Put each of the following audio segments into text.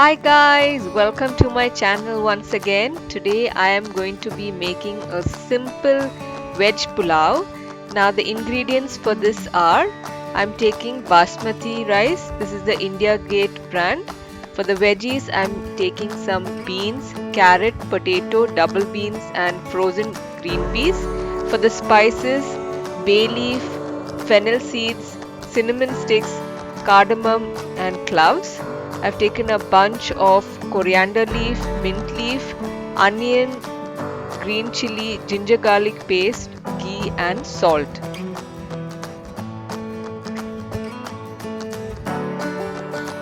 Hi guys, welcome to my channel once again. Today I am going to be making a simple veg pulao. Now the ingredients for this are, I'm taking Basmati rice. This is the India Gate brand. For the veggies I'm taking some beans, carrot, potato, double beans and frozen green peas. For the spices, bay leaf, fennel seeds, cinnamon sticks, cardamom and cloves. I've taken a bunch of coriander leaf, mint leaf, onion, green chili, ginger garlic paste, ghee and salt.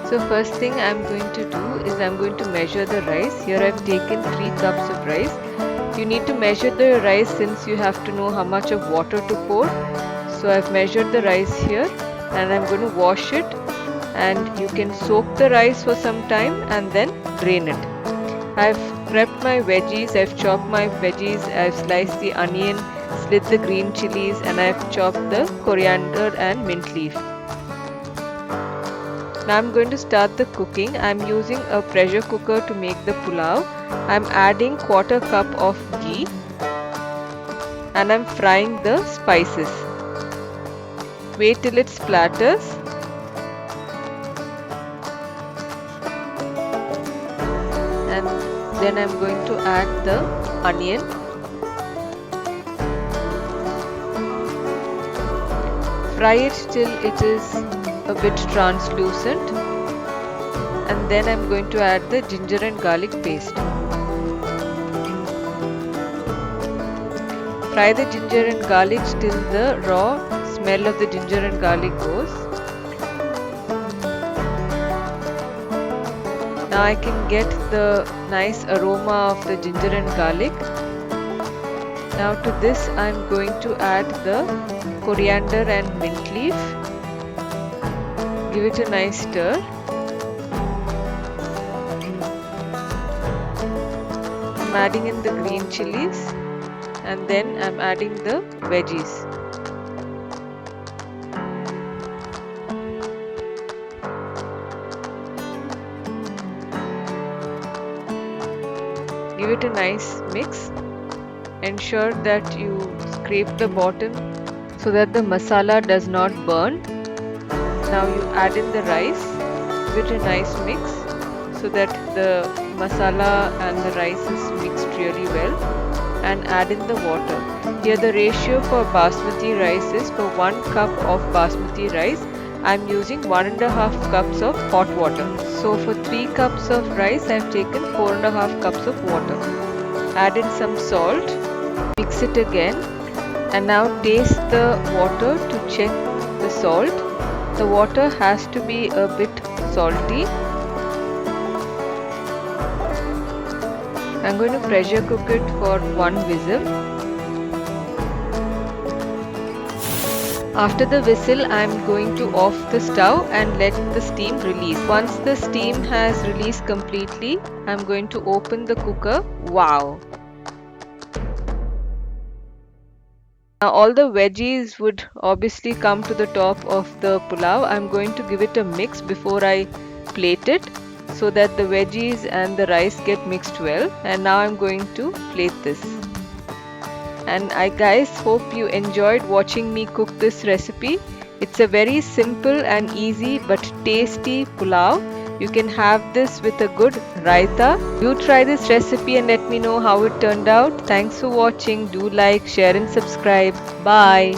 So first thing I'm going to do is I'm going to measure the rice. Here I've taken 3 cups of rice. You need to measure the rice since you have to know how much of water to pour. So I've measured the rice here and I'm going to wash it. And you can soak the rice for some time and then drain it. I've prepped my veggies, I've chopped my veggies, I've sliced the onion, slit the green chilies and I've chopped the coriander and mint leaf. Now I'm going to start the cooking. I'm using a pressure cooker to make the pulao. I'm adding 1/4 cup of ghee and I'm frying the spices. Wait till it splatters. And then I'm going to add the onion. Fry it till it is a bit translucent. And then I'm going to add the ginger and garlic paste. Fry the ginger and garlic till the raw smell of the ginger and garlic goes. Now I can get the nice aroma of the ginger and garlic. Now to this I'm going to add the coriander and mint leaf. Give it a nice stir. I'm adding in the green chilies and then I'm adding the veggies. Give it a nice mix. Ensure that you scrape the bottom so that the masala does not burn. Now you add in the rice. Give it a nice mix so that the masala and the rice is mixed really well. And add in the water. Here the ratio for basmati rice is for 1 cup of basmati rice I'm using 1.5 cups of hot water. So for 3 cups of rice I've taken 4.5 cups of water. Add in some salt, mix it again and now taste the water to check the salt. The water has to be a bit salty. I'm going to pressure cook it for 1 whistle. After the whistle, I'm going to off the stove and let the steam release. Once the steam has released completely, I'm going to open the cooker. Wow! Now all the veggies would obviously come to the top of the pulao. I'm going to give it a mix before I plate it so that the veggies and the rice get mixed well. And now I'm going to plate this. And I guys hope you enjoyed watching me cook this recipe. It's a very simple and easy but tasty pulao. You can have this with a good raita. Do try this recipe and let me know how it turned out. Thanks for watching. Do like, share and subscribe. Bye.